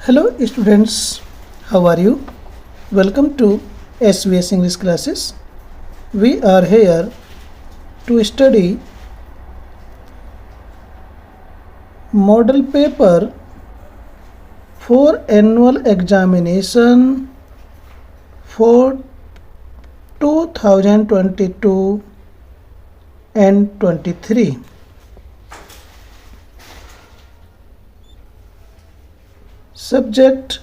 Hello students, how are you? Welcome to SVS English classes. We are here to study model paper for annual examination for 2022 and 23. Subject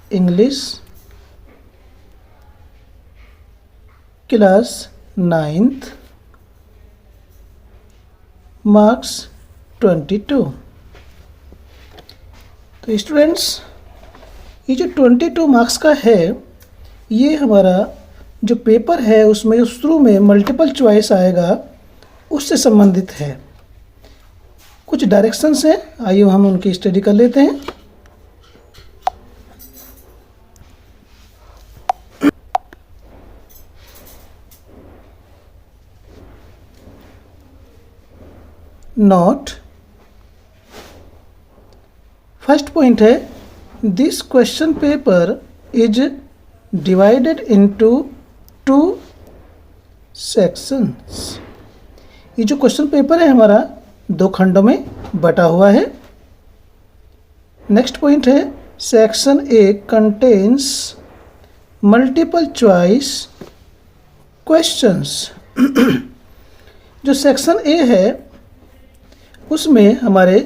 English, class 9th, marks 22. तो students, ये जो 22 marks का है, ये हमारा जो paper है उसमें शुरू में मल्टीपल चॉइस आएगा, उससे संबंधित है। कुछ डायरेक्शंस हैं, आइए हम उनकी स्टडी कर लेते हैं। नोट, फर्स्ट पॉइंट है, this question paper is divided into 2 sections. ये जो क्वेश्चन पेपर है हमारा 2 खंडों में बटा हुआ है। नेक्स्ट पॉइंट है, section A contains multiple choice questions. जो सेक्शन ए है उसमें हमारे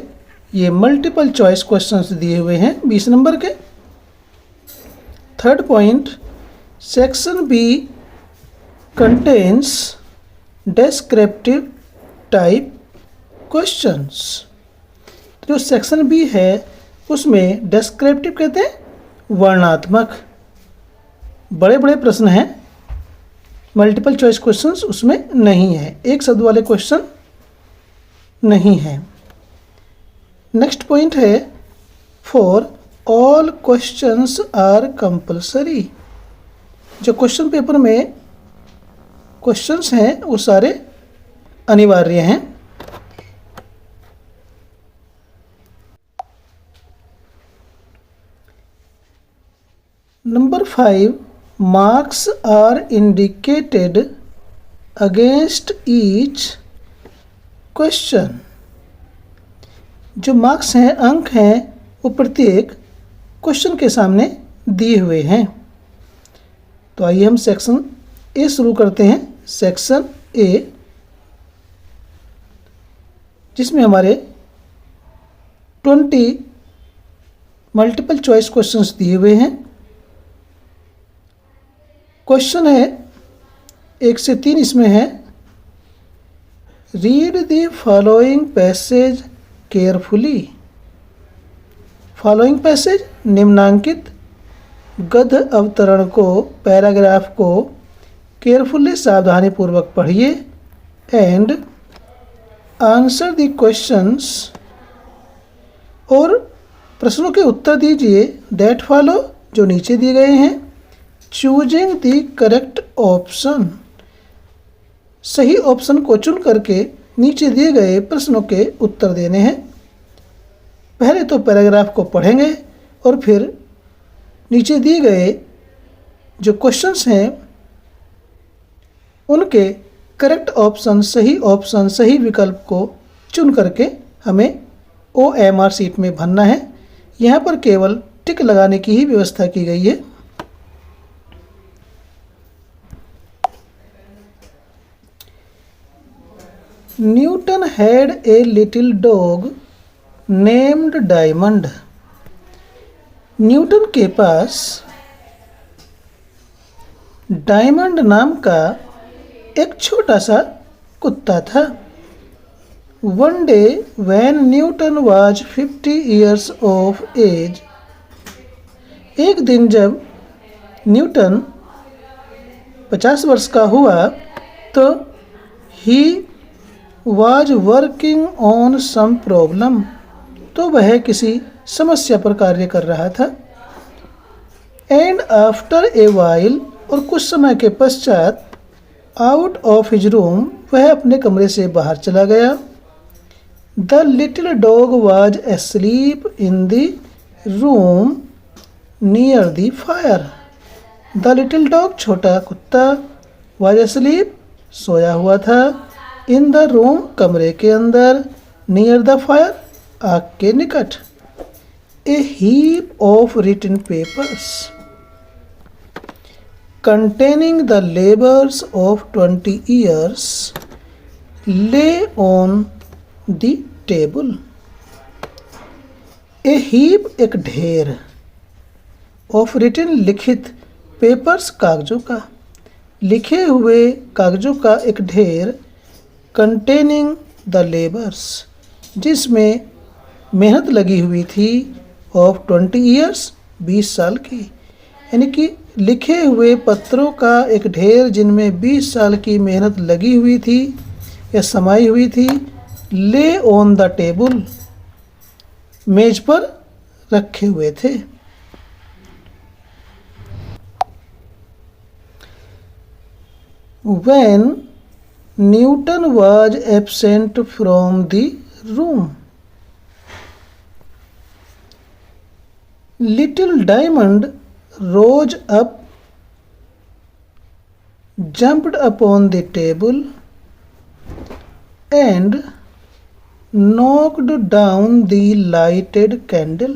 ये मल्टीपल चॉइस क्वेश्चंस दिए हुए हैं 20 नंबर के। Third point, section B contains descriptive type questions. जो सेक्शन बी है उसमें डिस्क्रिप्टिव कहते हैं वर्णनात्मक, बड़े बड़े प्रश्न हैं, मल्टीपल चॉइस क्वेश्चंस उसमें नहीं है, एक शब्द वाले क्वेश्चन नहीं है। नेक्स्ट पॉइंट है, four all questions are compulsory. जो क्वेश्चन पेपर में क्वेश्चंस हैं वो सारे अनिवार्य हैं। Number 5, marks are indicated against each question. जो मार्क्स हैं, अंक हैं, वो प्रत्येक क्वेश्चन के सामने दिए हुए हैं। तो आइए हम सेक्शन ए शुरू करते हैं। सेक्शन ए, जिसमें हमारे 20 मल्टीपल चॉइस क्वेश्चंस दिए हुए हैं। क्वेश्चन है 1 से 3 इसमें है। Read the following passage carefully. Following passage, निम्नांकित गद्य अवतरण को, पैराग्राफ को केयरफुली सावधानीपूर्वक पढ़िए एंड आंसर द क्वेश्चंस, और प्रश्नों के उत्तर दीजिए दैट फॉलो, जो नीचे दिए गए हैं। चूजिंग द करेक्ट ऑप्शन, सही ऑप्शन को चुन करके नीचे दिए गए प्रश्नों के उत्तर देने हैं। पहले तो पैराग्राफ को पढ़ेंगे और फिर नीचे दिए गए जो क्वेश्चंस हैं उनके करेक्ट ऑप्शन, सही विकल्प को चुन करके हमें OMR शीट में भरना है। यहाँ पर केवल टिक लगाने की ही व्यवस्था की गई है। Newton had a little dog named diamond. Newton के पास डायमंड नाम का एक छोटा सा कुत्ता था। One day when Newton was 50 years of age, एक दिन जब न्यूटन 50 वर्ष का हुआ तो ही was working on some problem, तो वह किसी समस्या पर कार्य कर रहा था। एंड आफ्टर ए वाइल, और कुछ समय के पश्चात आउट ऑफ हिज रूम, वह अपने कमरे से बाहर चला गया। The little dog was asleep in the room near the fire. The little dog, छोटा कुत्ता, वाज एस्लीप, सोया हुआ था, इन द रूम, कमरे के अंदर, नियर द फायर, आग के निकट। A heap of written papers containing the labors of 20 years lay on the table. A heap, एक ढेर, of written, लिखित, papers, कागजों का, लिखे हुए कागजों का एक ढेर, containing the labors, जिसमें मेहनत लगी हुई थी, of 20 years, 20 साल की, यानी कि लिखे हुए पत्रों का एक ढेर जिनमें 20 साल की मेहनत लगी हुई थी या समाई हुई थी। ले ऑन द टेबल, मेज पर रखे हुए थे। When Newton was absent from the room, little Diamond rose up, jumped upon the table, and knocked down the lighted candle.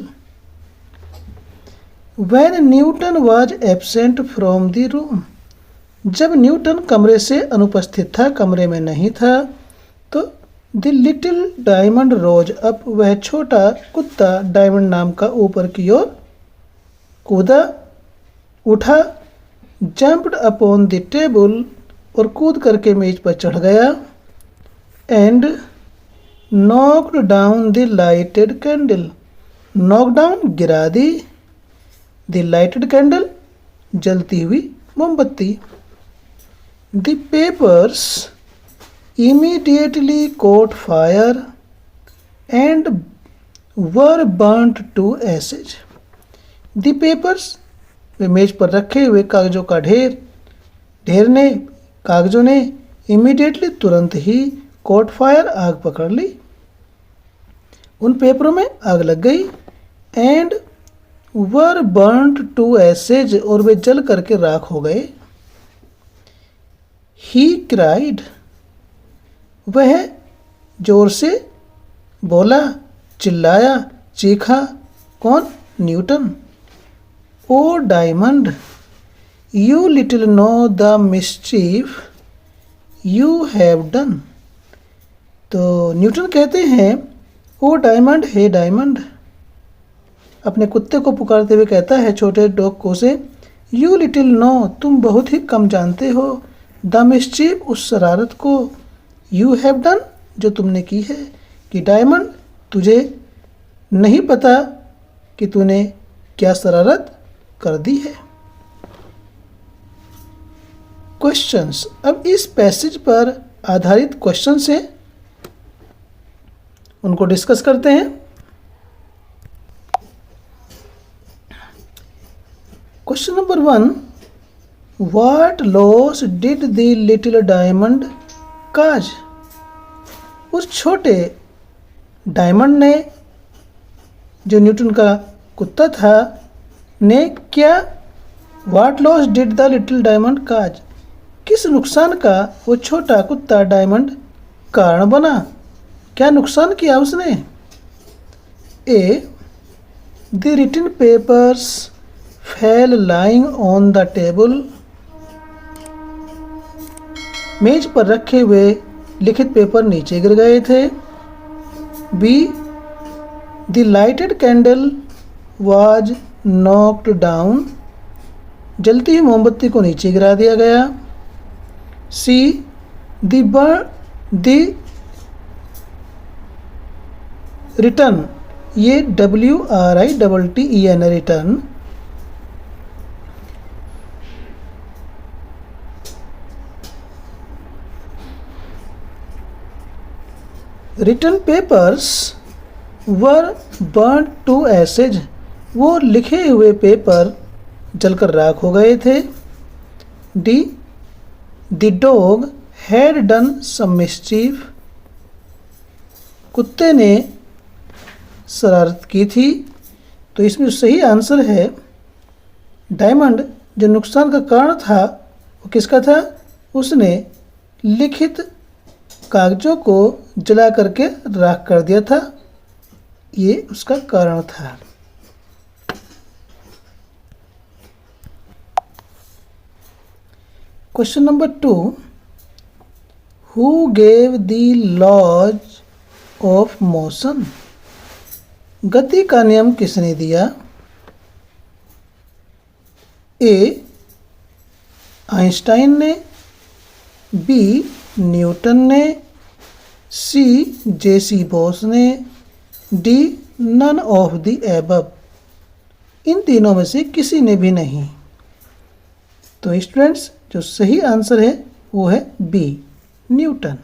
When Newton was absent from the room, जब Newton कमरे से अनुपस्थित था, कमरे में नहीं था, तो the little Diamond rose up, वह छोटा कुत्ता डायमंड नाम का ऊपर की ओर कूदा, उठा, जंप्ड अपॉन द टेबल, और कूद करके मेज पर चढ़ गया, and knocked down the lighted candle, knock down, गिरा दी, द लाइटेड कैंडल, जलती हुई मोमबत्ती। The papers immediately caught fire and were burnt to ashes. The papers, वे मेज पर रखे हुए कागजों का ढेर ने, कागजों ने, इमीडिएटली, तुरंत ही, कॉट फायर, आग पकड़ ली, उन पेपरों में आग लग गई, and were burned to ashes, और वे जल करके राख हो गए। ही क्राइड, वह जोर से बोला, चिल्लाया, चीखा, कौन? Newton. Oh diamond, you little know the mischief you have done. तो न्यूटन कहते हैं, ओ डायमंड, हे डायमंड, अपने कुत्ते को पुकारते हुए कहता है छोटे डॉग को से, यू लिटिल नो, तुम बहुत ही कम जानते हो, द मिस्चीफ, उस शरारत को, यू हैव डन, जो तुमने की है, कि डायमंड, तुझे नहीं पता कि तूने क्या शरारत कर दी है। क्वेश्चंस, अब इस पैसेज पर आधारित क्वेश्चंस हैं, उनको डिस्कस करते हैं। Question number 1, what loss did the little diamond cause. उस छोटे डायमंड ने, जो न्यूटन का कुत्ता था, ने क्या, what loss did the little diamond cause, किस नुकसान का वो छोटा कुत्ता डायमंड कारण बना, क्या नुकसान किया उसने। A, the written papers fell lying on the table, मेज पर रखे हुए लिखित पेपर नीचे गिर गए थे। B, the lighted candle was knocked down, जलती हुई मोमबत्ती को नीचे गिरा दिया गया। सी, द रिटर्न, ये WRITTEN, return, written papers were burned to ashes, वो लिखे हुए पेपर जलकर राख हो गए थे। D, the dog had done some mischief, कुत्ते ने शरारत की थी। तो इसमें सही आंसर है डायमंड जो नुकसान का कारण था वो किसका था, उसने लिखित कागजों को जला करके राख कर दिया था, ये उसका कारण था। Question number 2, who gave the laws of motion, गति का नियम किसने दिया। ए आइंस्टाइन ने, बी न्यूटन ने, सी जेसी बॉस ने, D none of the above, इन तीनों में से किसी ने भी नहीं। तो स्टूडेंट्स जो सही आंसर है वो है B Newton.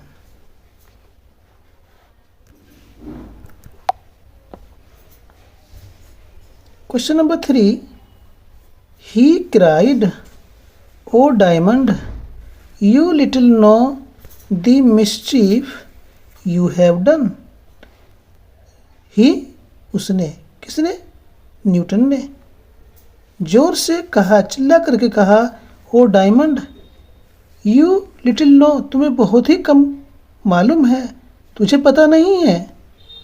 Question number 3, he cried o diamond you little know the mischief you have done. He उसने, किसने, न्यूटन ने जोर से कहा, चिल्ला करके कहा, ओ डायमंड यू लिटिल नो, तुम्हें बहुत ही कम मालूम है, तुझे पता नहीं है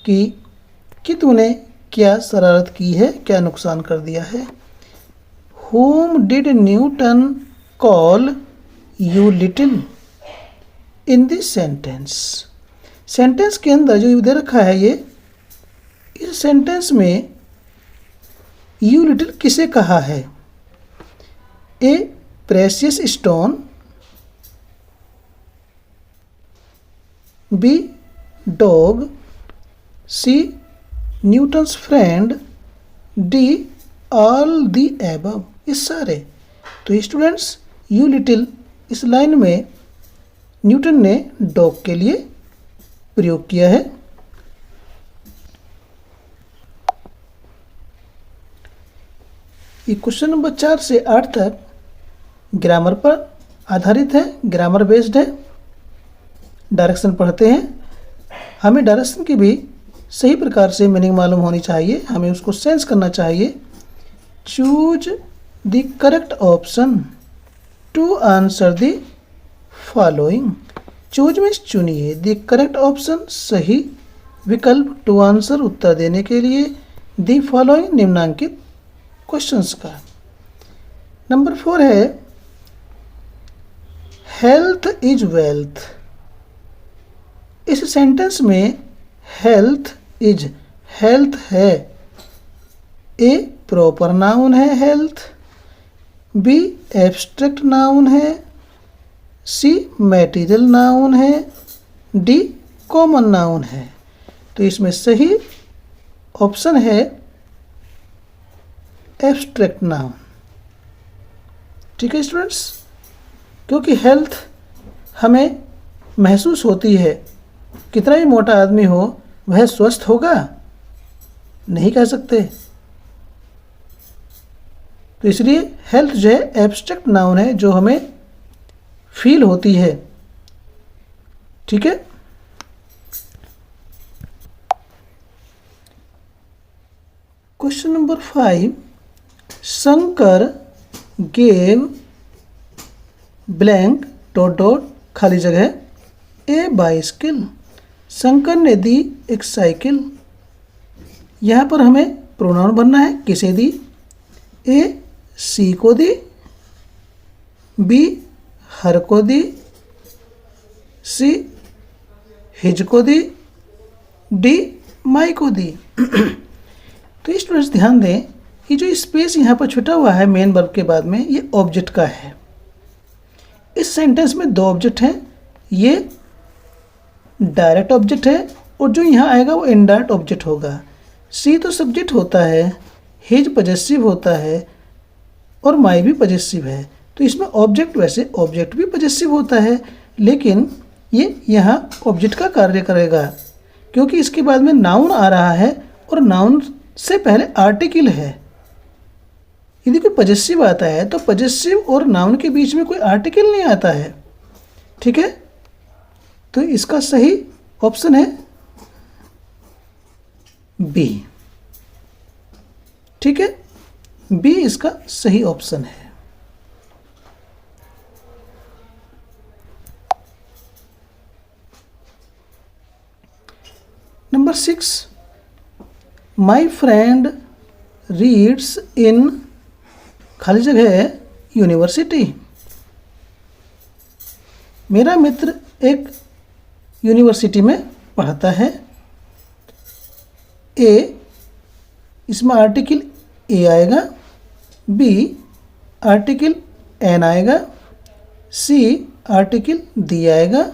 कि तूने क्या शरारत की है, क्या नुकसान कर दिया है। Whom did Newton call you little in this sentence? Sentence के अंदर जो दे रखा है ये, इस सेंटेंस में यू लिटिल किसे कहा है। A precious stone, B dog, C Newton's friend, D all the above, ये सारे। तो स्टूडेंट्स यू लिटिल इस लाइन में न्यूटन ने डॉग के लिए प्रयोग किया है। ये क्वेश्चन नंबर 4 से 8 तक ग्रामर पर आधारित है, ग्रामर बेस्ड है। डायरेक्शन पढ़ते हैं, हमें डायरेक्शन की भी सही प्रकार से मीनिंग मालूम होनी चाहिए, हमें उसको सेंस करना चाहिए। Choose the correct option to answer the following. Choose में चुनिए, द करेक्ट ऑप्शन सही विकल्प, टू आंसर उत्तर देने के लिए, द फॉलोइंग निम्नांकित क्वेश्चंस का। नंबर 4 है हेल्थ इज वेल्थ। इस सेंटेंस में हेल्थ इज, हेल्थ है, ए प्रॉपर नाउन है हेल्थ, बी एब्स्ट्रैक्ट नाउन है, सी मैटेरियल नाउन है, डी कॉमन नाउन है। तो इसमें सही ऑप्शन है एब्स्ट्रैक्ट नाउन। ठीक है स्टूडेंट्स, क्योंकि हेल्थ हमें महसूस होती है, कितना भी मोटा आदमी हो वह स्वस्थ होगा नहीं कह सकते, तो इसलिए हेल्थ जो है एब्स्ट्रैक्ट नाउन है जो हमें फील होती है। ठीक है, question number 5, Shankar gave blank dot dot खाली जगह ए बाइसिकल। शंकर ने दी एक साइकिल। यहाँ पर हमें प्रोनाउन बनना है, किसे दी, ए सी को दी, बी हर को दी, सी हिज को दी, डी माई को दी। तो स्टूडेंट्स ध्यान दें कि जो स्पेस यहाँ पर छुटा हुआ है मेन वर्ब के बाद में, ये ऑब्जेक्ट का है। इस सेंटेंस में 2 ऑब्जेक्ट हैं, ये डायरेक्ट ऑब्जेक्ट है और जो यहाँ आएगा वो इनडायरेक्ट ऑब्जेक्ट होगा। सी तो सब्जेक्ट होता है, हिज पजेसिव होता है और माई भी पजेसिव है। तो इसमें ऑब्जेक्ट, वैसे ऑब्जेक्ट भी पजेसिव होता है, लेकिन ये यहाँ ऑब्जेक्ट का कार्य करेगा क्योंकि इसके बाद में नाउन आ रहा है और नाउन से पहले आर्टिकल है। यदि कोई पजेसिव आता है तो पजेसिव और नाउन के बीच में कोई आर्टिकल नहीं आता है, ठीक है, तो इसका सही ऑप्शन है बी। ठीक है, बी इसका सही ऑप्शन है। नंबर 6, माई फ्रेंड रीड्स इन खाली जगह है यूनिवर्सिटी। मेरा मित्र एक यूनिवर्सिटी में पढ़ता है। ए, इसमें आर्टिकल ए आएगा, बी आर्टिकल एन आएगा, सी आर्टिकल दी आएगा,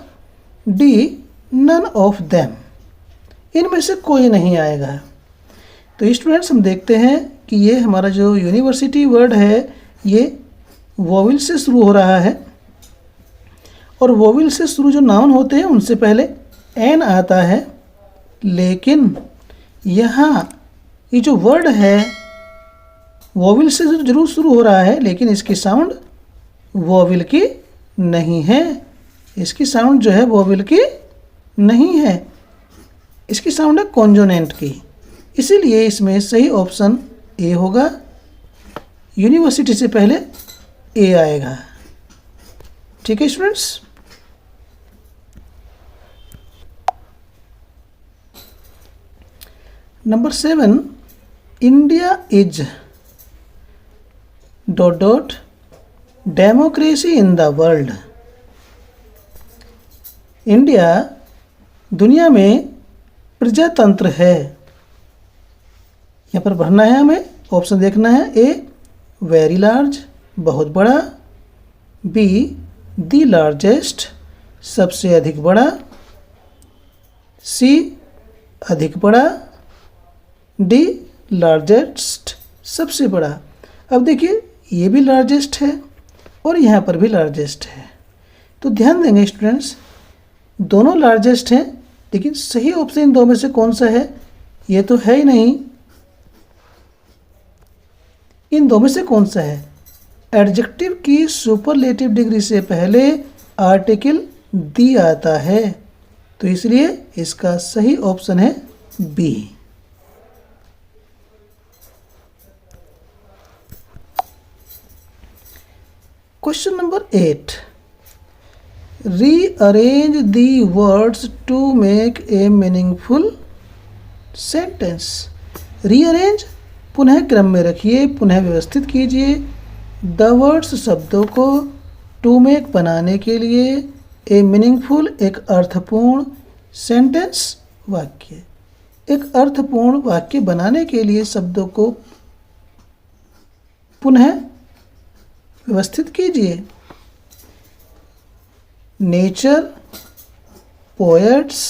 डी नन ऑफ देम, इनमें से कोई नहीं आएगा। तो स्टूडेंट्स हम देखते हैं कि ये हमारा जो यूनिवर्सिटी वर्ड है ये वोवेल से शुरू हो रहा है, और वोवेल से शुरू जो नाउन होते हैं उनसे पहले एन आता है, लेकिन यहाँ ये जो वर्ड है वोवेल से जरूर शुरू हो रहा है, लेकिन इसकी साउंड वोवेल की नहीं है। इसकी साउंड जो है वोवेल की नहीं है, इसकी साउंड है कॉन्जोनेंट की। इसीलिए इसमें सही ऑप्शन ए होगा। यूनिवर्सिटी से पहले ए आएगा। ठीक है students, number 7, India is dot dot democracy in the world. India दुनिया में प्रजातंत्र है। यहाँ पर भरना है, हमें ऑप्शन देखना है। ए वेरी लार्ज, बहुत बड़ा, बी दी लार्जेस्ट, सबसे अधिक बड़ा, सी अधिक बड़ा, डी लार्जेस्ट, सबसे बड़ा। अब देखिए ये भी लार्जेस्ट है और यहाँ पर भी लार्जेस्ट है, तो ध्यान देंगे स्टूडेंट्स, दोनों लार्जेस्ट हैं, लेकिन सही ऑप्शन इन दो में से कौन सा है ये तो है ही नहीं। इन दो में से कौन सा है? एडजेक्टिव की सुपरलेटिव डिग्री से पहले आर्टिकल दी आता है, तो इसलिए इसका सही ऑप्शन है B. Question number 8, rearrange the words to make a meaningful sentence. Rearrange पुनः क्रम में रखिए, पुनः व्यवस्थित कीजिए द वर्ड्स शब्दों को, टू मेक बनाने के लिए, ए मीनिंगफुल एक अर्थपूर्ण, सेंटेंस वाक्य, एक अर्थपूर्ण वाक्य बनाने के लिए शब्दों को पुनः व्यवस्थित कीजिए। Nature, poets,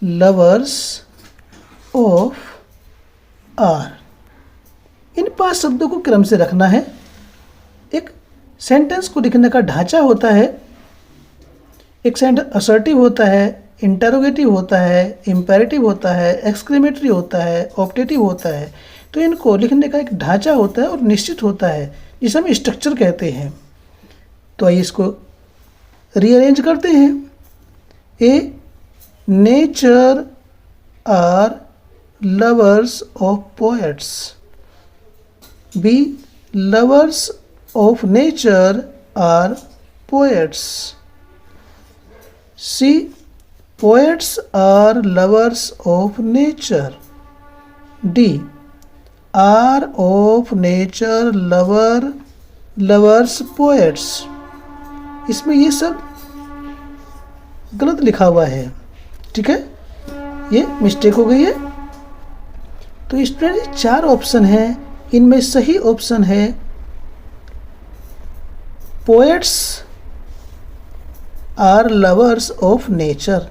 lovers of are, इन 5 शब्दों को क्रम से रखना है। एक सेंटेंस को लिखने का ढांचा होता है, एक सेंटेंस असर्टिव होता है, इंटरोगेटिव होता है, इंपेरेटिव होता है, एक्सक्लेमेटरी होता है, ऑप्टेटिव होता है। तो इनको लिखने का एक ढांचा होता है और निश्चित होता है, जिसे हम स्ट्रक्चर कहते हैं। तो आइए इसको रीअरेंज करते हैं। A nature are lovers of poets, B lovers of nature are poets, C poets are lovers of nature, D are of nature lovers poets. इसमें ये सब गलत लिखा हुआ है, ठीक है, ये मिस्टेक हो गई है। तो स्टूडेंट 4 ऑप्शन है, इनमें सही ऑप्शन है poets are lovers of nature,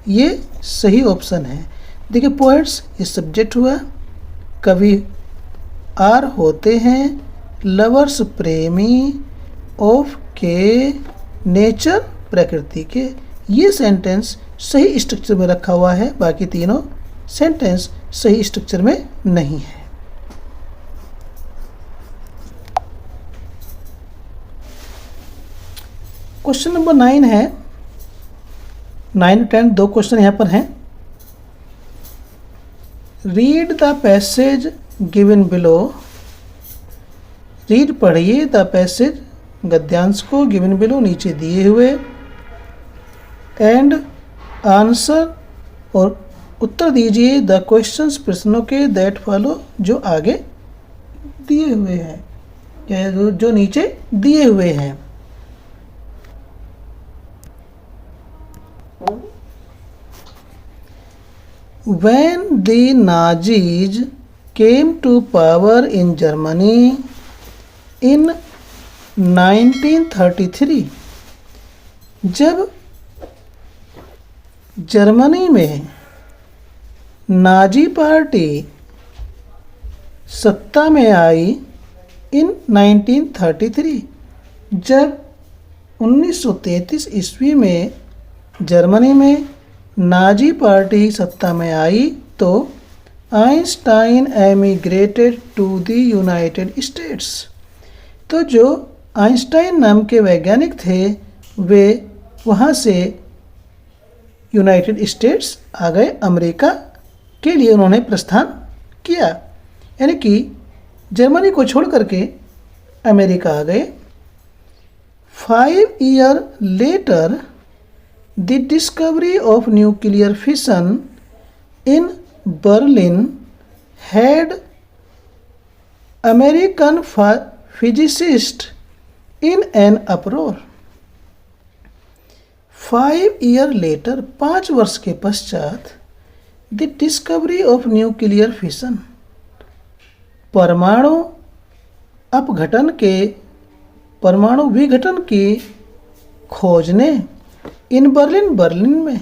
ये सही ऑप्शन है। देखिए पोएट्स ये सब्जेक्ट हुआ, कवि आर होते हैं, लवर्स प्रेमी, ऑफ के नेचर प्रकृति के। ये सेंटेंस सही स्ट्रक्चर में रखा हुआ है, बाकी तीनों सेंटेंस सही स्ट्रक्चर में नहीं है। क्वेश्चन नंबर 9 है, 9 10 दो क्वेश्चन यहाँ पर हैं। Read the passage given below. Read पढ़िए द पैसेज गद्यांश को गिवन बिलो नीचे दिए हुए, एंड आंसर और उत्तर दीजिए द क्वेश्चंस प्रश्नों के दैट फॉलो जो आगे दिए हुए हैं या जो नीचे दिए हुए हैं। When the Nazis came to power in Germany in 1933, जब जर्मनी में नाजी पार्टी सत्ता में आई इन 1933, जब 1933 ईस्वी में जर्मनी में नाजी पार्टी सत्ता में आई तो Einstein emigrated to the United States. तो जो आइंस्टाइन नाम के वैज्ञानिक थे वे वहाँ से यूनाइटेड स्टेट्स आ गए, अमेरिका के लिए उन्होंने प्रस्थान किया, यानी कि जर्मनी को छोड़ करके अमेरिका आ गए। 5 years later, the discovery of nuclear fission in Berlin had American physicists in an uproar. 5 years later, 5 वर्ष के पश्चात, the discovery of nuclear fission, परमाणु अपघटन के परमाणु विघटन की खोज ने इन बर्लिन में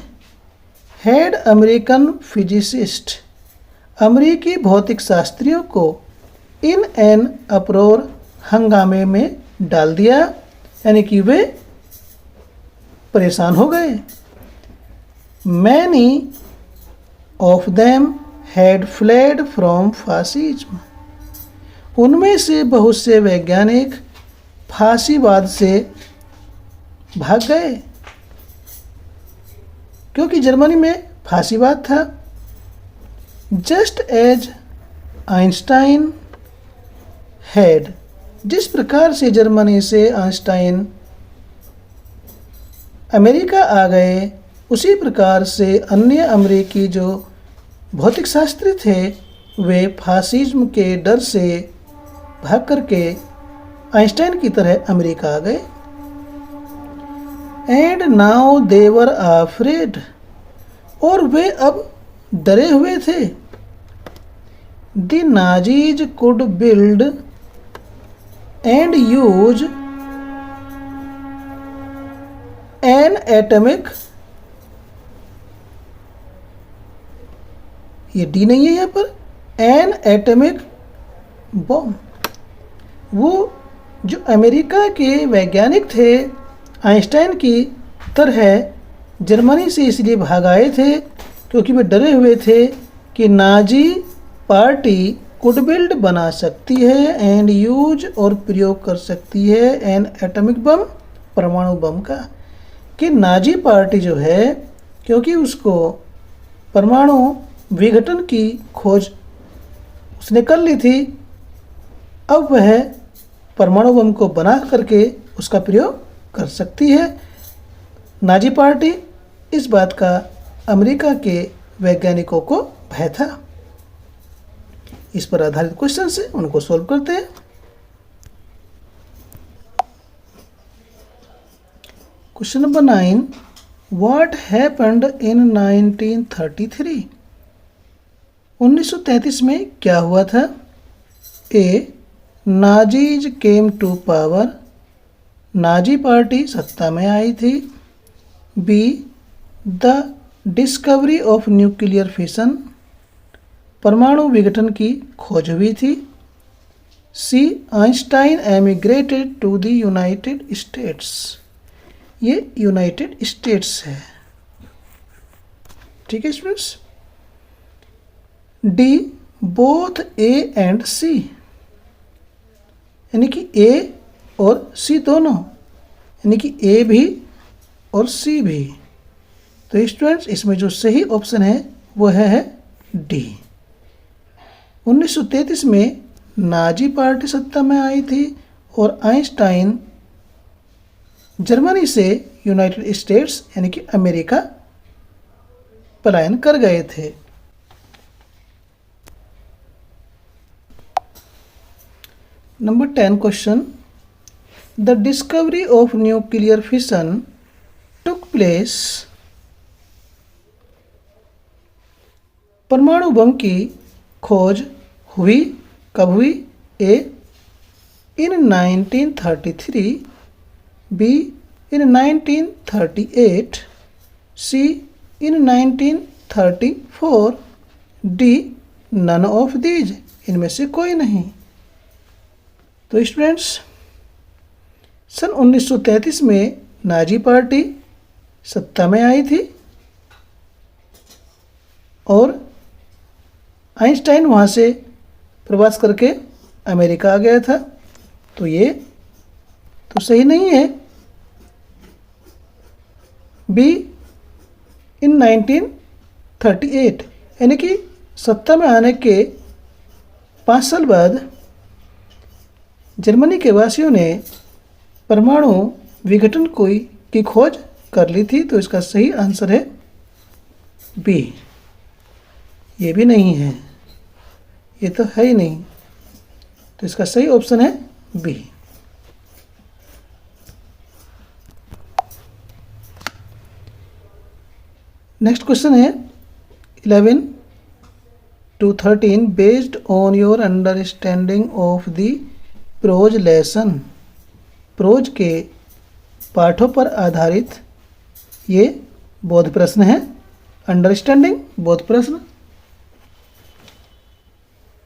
हेड अमेरिकन फिजिसिस्ट अमेरिकी भौतिक शास्त्रियों को इन एन अप्रोर हंगामे में डाल दिया, यानी कि वे परेशान हो गए। Many of them had fled from fascism, उनमें से बहुत से वैज्ञानिक फांसीवाद से भाग गए, क्योंकि जर्मनी में फांसीवाद था। जस्ट एज आइंस्टाइन हैड, जिस प्रकार से जर्मनी से आइंस्टाइन अमेरिका आ गए, उसी प्रकार से अन्य अमेरिकी जो भौतिक शास्त्री थे वे फासिज्म के डर से भाग करके आइंस्टाइन की तरह अमेरिका आ गए। And now they were afraid, और वे अब डरे हुए थे। The Nazis could build and use N atomic, ये डी नहीं है यहाँ पर, एन एटमिक बॉम्ब। वो जो अमेरिका के वैज्ञानिक थे आइंस्टाइन की तरह जर्मनी से इसलिए भाग आए थे क्योंकि वे डरे हुए थे कि नाजी पार्टी कुड बिल्ड बना सकती है एंड यूज और प्रयोग कर सकती है एन एटमिक बम, परमाणु बम का, कि नाजी पार्टी जो है क्योंकि उसको परमाणु विघटन की खोज उसने कर ली थी, अब वह परमाणु बम को बना करके उसका प्रयोग कर सकती है। नाजी पार्टी, इस बात का अमेरिका के वैज्ञानिकों को भय था। इस पर आधारित क्वेश्चन से उनको सॉल्व करते हैं। Question number 9, what happened in 1933, 1933 में क्या हुआ था? A, Nazis came to power, Nazi party सत्ता में आई थी। B, the discovery of nuclear fission, परमाणु विघटन की खोज हुई थी। C, Einstein emigrated to the United States, ये यूनाइटेड स्टेट्स है। ठीक है students. D, both A and C, यानी कि ए और सी दोनों, यानी कि ए भी और सी भी। तो स्टूडेंट्स इसमें जो सही ऑप्शन है वो है डी। 1933 में नाजी पार्टी सत्ता में आई थी और आइंस्टाइन जर्मनी से यूनाइटेड स्टेट्स यानी कि अमेरिका पलायन कर गए थे। Number 10 question, the discovery of nuclear fission took place. परमाणु बम की खोज हुई कब हुई? A in 1933, B in 1938, C in 1934, D none of these, इनमें से कोई नहीं। तो स्टूडेंट्स सन 1933 में नाजी पार्टी सत्ता में आई थी और आइंस्टाइन वहाँ से प्रवास करके अमेरिका आ गया था। तो ये तो सही नहीं है। बी इन 1938 यानी कि सत्ता में आने के 5 साल बाद जर्मनी के वासियों ने परमाणु विघटन की खोज कर ली थी। तो इसका सही आंसर है बी। ये भी नहीं है, ये तो है ही नहीं। तो इसका सही ऑप्शन है बी। नेक्स्ट क्वेश्चन है 11 to 13, based on your understanding of the prose lesson. Prose के पाठों पर आधारित ये बोध प्रश्न है। अंडरस्टैंडिंग बोध प्रश्न।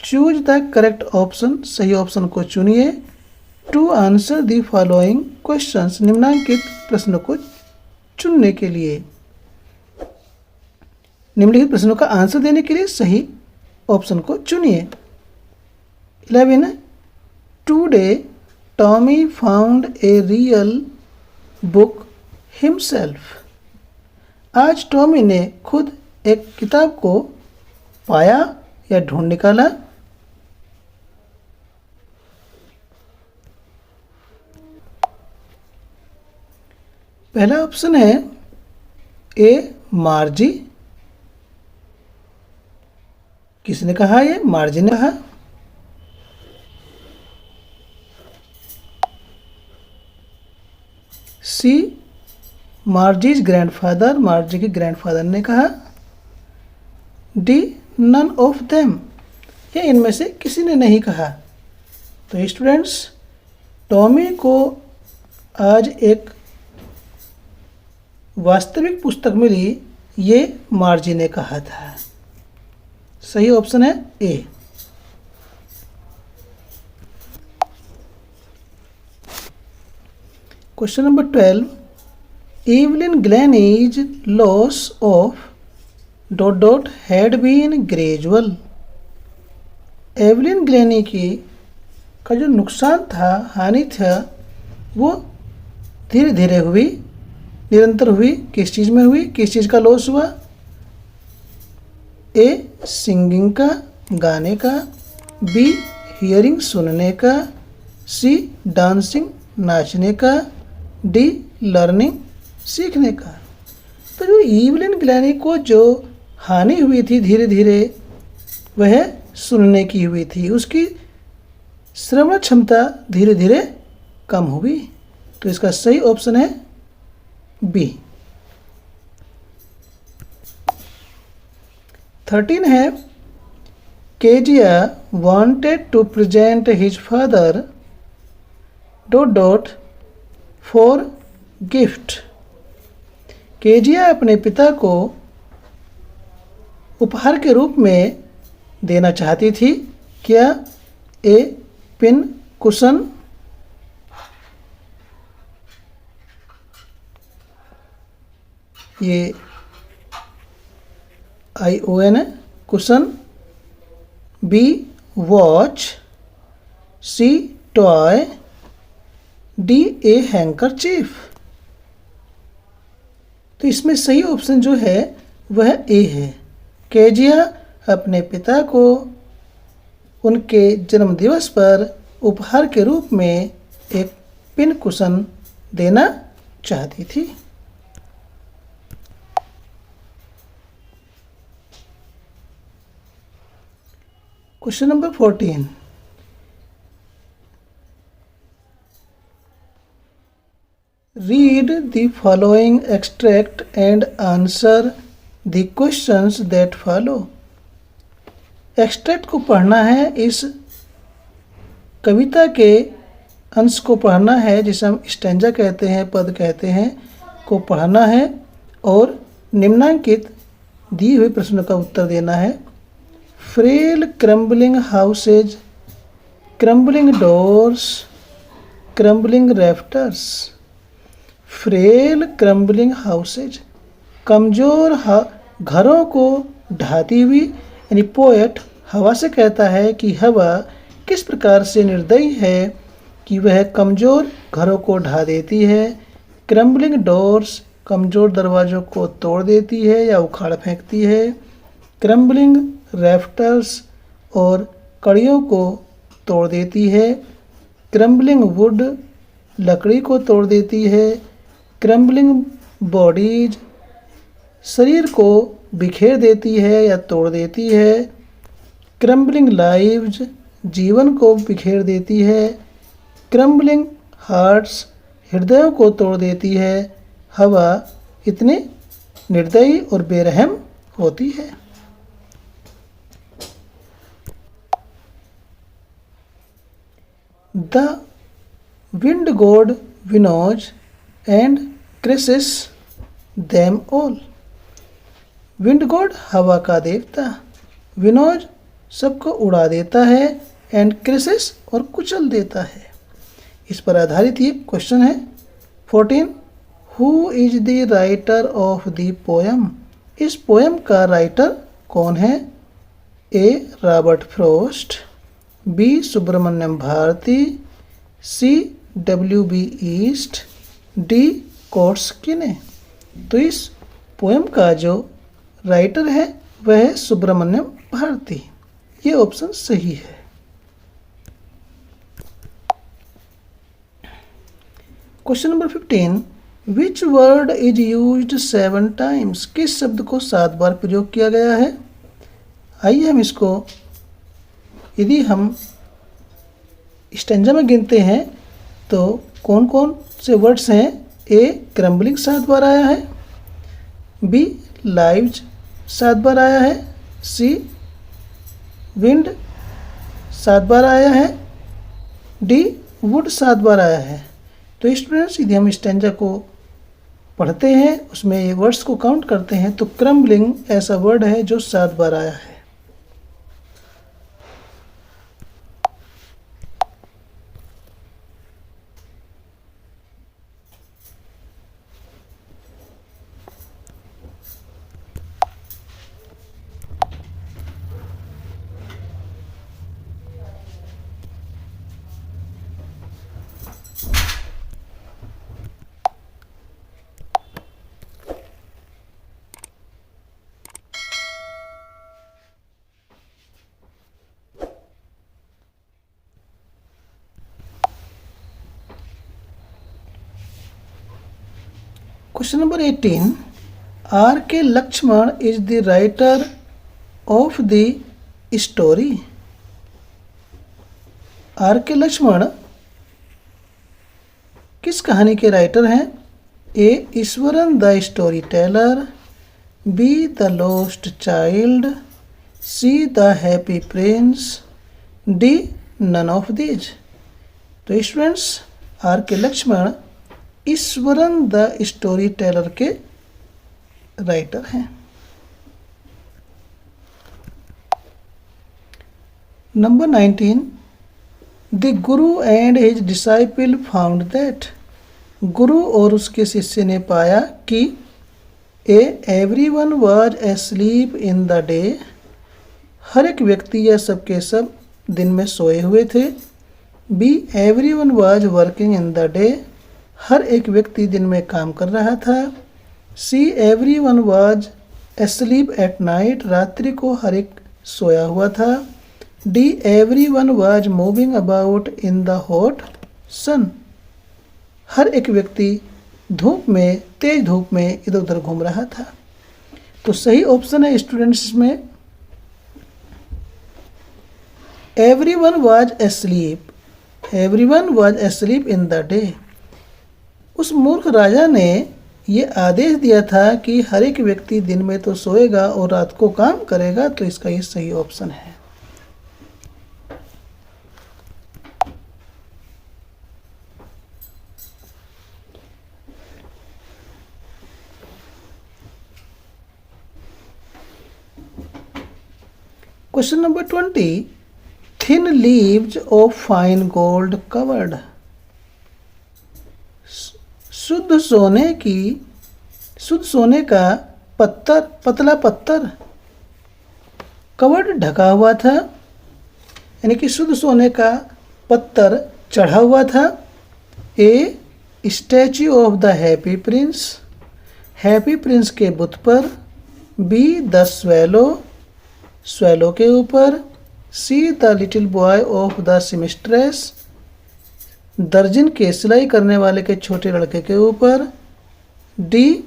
चूज द करेक्ट ऑप्शन, सही ऑप्शन को चुनिए। To answer the following questions, निम्नांकित प्रश्नों को चुनने के लिए। निम्नलिखित प्रश्नों का आंसर देने के लिए सही ऑप्शन को चुनिए। 11 today Tommy found a real book himself. आज टॉमी ने खुद एक किताब को पाया या ढूंढ निकाला। पहला ऑप्शन है ए मार्जी। किसने कहा? ये मार्जी ने कहा। सी मार्जीज ग्रैंडफादर, मार्जी के ग्रैंडफादर ने कहा। डी नन ऑफ देम, या इनमें से किसी ने नहीं कहा। तो स्टूडेंट्स टॉमी को आज एक वास्तविक पुस्तक मिली, ये मार्जी ने कहा था। सही ऑप्शन है A. Question number 12, Evelyn Glennie's loss of dot dot had been gradual. Evelyn Glennie का जो नुकसान था, हानि था, वो धीरे धीरे हुई, निरंतर हुई। किस चीज़ में हुई? किस चीज़ का लॉस हुआ? ए सिंगिंग का, गाने का। बी हियरिंग, सुनने का। सी डांसिंग, नाचने का। डी लर्निंग, सीखने का। तो जो एवलिन ग्लेनी को जो हानि हुई थी धीरे धीरे, वह सुनने की हुई थी। उसकी श्रवण क्षमता धीरे धीरे कम हुई। तो इसका सही ऑप्शन है बी। 13 है Kezia wanted to present his father dot dot for gift. Kezia अपने पिता को उपहार के रूप में देना चाहती थी। क्या? ए पिन कुशन, ये ION है cushion. B watch. C toy. D a handkerchief. तो इसमें सही ऑप्शन जो है वह ए है। केजिया अपने पिता को उनके जन्मदिवस पर उपहार के रूप में एक पिन कुशन देना चाहती थी। Question number 14। Read the following extract and answer the questions that follow। Extract को पढ़ना है, इस कविता के अंश को पढ़ना है जिसे हम स्टैंजा कहते हैं, पद कहते हैं, को पढ़ना है और निम्नांकित दिए हुए प्रश्नों का उत्तर देना है। Frail crumbling houses, crumbling doors, crumbling rafters. Frail crumbling houses, कमज़ोर घरों को ढाती हुई, यानी पोएट हवा से कहता है कि हवा किस प्रकार से निर्दयी है कि वह कमज़ोर घरों को ढा देती है। क्रम्बलिंग डोर्स, कमज़ोर दरवाज़ों को तोड़ देती है या उखाड़ फेंकती है। क्रम्बलिंग रैफ्टर्स, और कड़ियों को तोड़ देती है। क्रम्बलिंग वुड, लकड़ी को तोड़ देती है। क्रम्बलिंग बॉडीज, शरीर को बिखेर देती है या तोड़ देती है। क्रम्बलिंग लाइव्स, जीवन को बिखेर देती है। क्रम्बलिंग हार्ट्स, हृदयों को तोड़ देती है। हवा इतनी निर्दयी और बेरहम होती है। The wind god winnows and crushes them all. Wind god हवा का देवता, विनोज सबको उड़ा देता है, एंड क्रेसेस और कुचल देता है। इस पर आधारित ये क्वेश्चन है। 14। Who is the writer of the poem. इस पोएम का राइटर कौन है? A Robert Frost, B Subramania Bharati, C W.B. ईस्ट, डी कोर्स्किने। तो इस पोएम का जो राइटर है वह है सुब्रमण्यम भारती। ये ऑप्शन सही है। Question number 15। Which word is used 7 times. किस शब्द को 7 बार प्रयोग किया गया है? आइए हम इसको, यदि हम स्टैंजा में गिनते हैं तो कौन कौन से वर्ड्स हैं? ए क्रम्बलिंग 7 बार आया है, बी लाइव्स 7 बार आया है, सी विंड 7 बार आया है, डी वुड 7 बार आया है। तो स्टूडेंट्स यदि हम स्टैंजा को पढ़ते हैं, उसमें ये वर्ड्स को काउंट करते हैं, तो क्रम्बलिंग ऐसा वर्ड है जो 7 बार आया है। Question number 18. R.K. Lakshman is the writer of the story. R.K. Lakshman किस कहानी के राइटर हैं? A Iswaran the story teller, B the lost child, C the happy prince, D none of these. तो students R.K. Laxman Iswaran the story teller के writer हैं। Number 19। The guru and his disciple found that. गुरु और उसके शिष्य ने पाया कि A everyone was asleep in the day. हर एक व्यक्ति या सबके सब दिन में सोए हुए थे। B everyone was working in the day. हर एक व्यक्ति दिन में काम कर रहा था। C everyone was asleep at night, रात्रि को हर एक सोया हुआ था। D everyone was moving about in the hot sun, हर एक व्यक्ति धूप में, तेज धूप में इधर उधर घूम रहा था। तो सही ऑप्शन है स्टूडेंट्स में everyone was asleep, everyone was asleep in the day. उस मूर्ख राजा ने ये आदेश दिया था कि हर एक व्यक्ति दिन में तो सोएगा और रात को काम करेगा, तो इसका ये सही ऑप्शन है। Question number 20, thin leaves of fine gold covered, शुद्ध सोने का पत्थर, पतला पत्थर कवर्ड ढका हुआ था, यानी कि शुद्ध सोने का पत्थर चढ़ा हुआ था। A statue of the happy prince, happy prince के बुत पर। बी द स्वेलो, स्वेलो के ऊपर। C the little boy of the seamstress, दर्जन के सिलाई करने वाले के छोटे लड़के के ऊपर। डी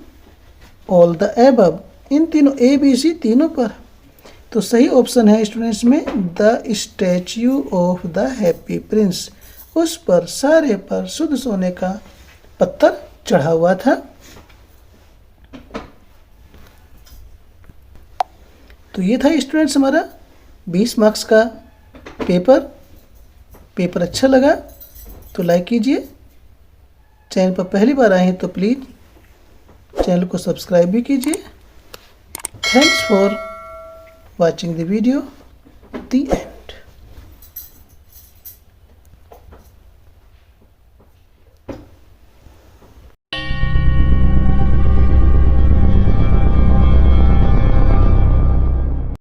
ऑल द एबव, इन तीनों ए बी सी तीनों पर। तो सही ऑप्शन है स्टूडेंट्स में the statue of the happy Prince, उस पर सारे पर शुद्ध सोने का पत्थर चढ़ा हुआ था। तो ये था स्टूडेंट्स हमारा 20 मार्क्स का पेपर अच्छा लगा तो लाइक कीजिए। चैनल पर पहली बार आए हैं तो प्लीज़ चैनल को सब्सक्राइब भी कीजिए। Thanks for watching the video the end.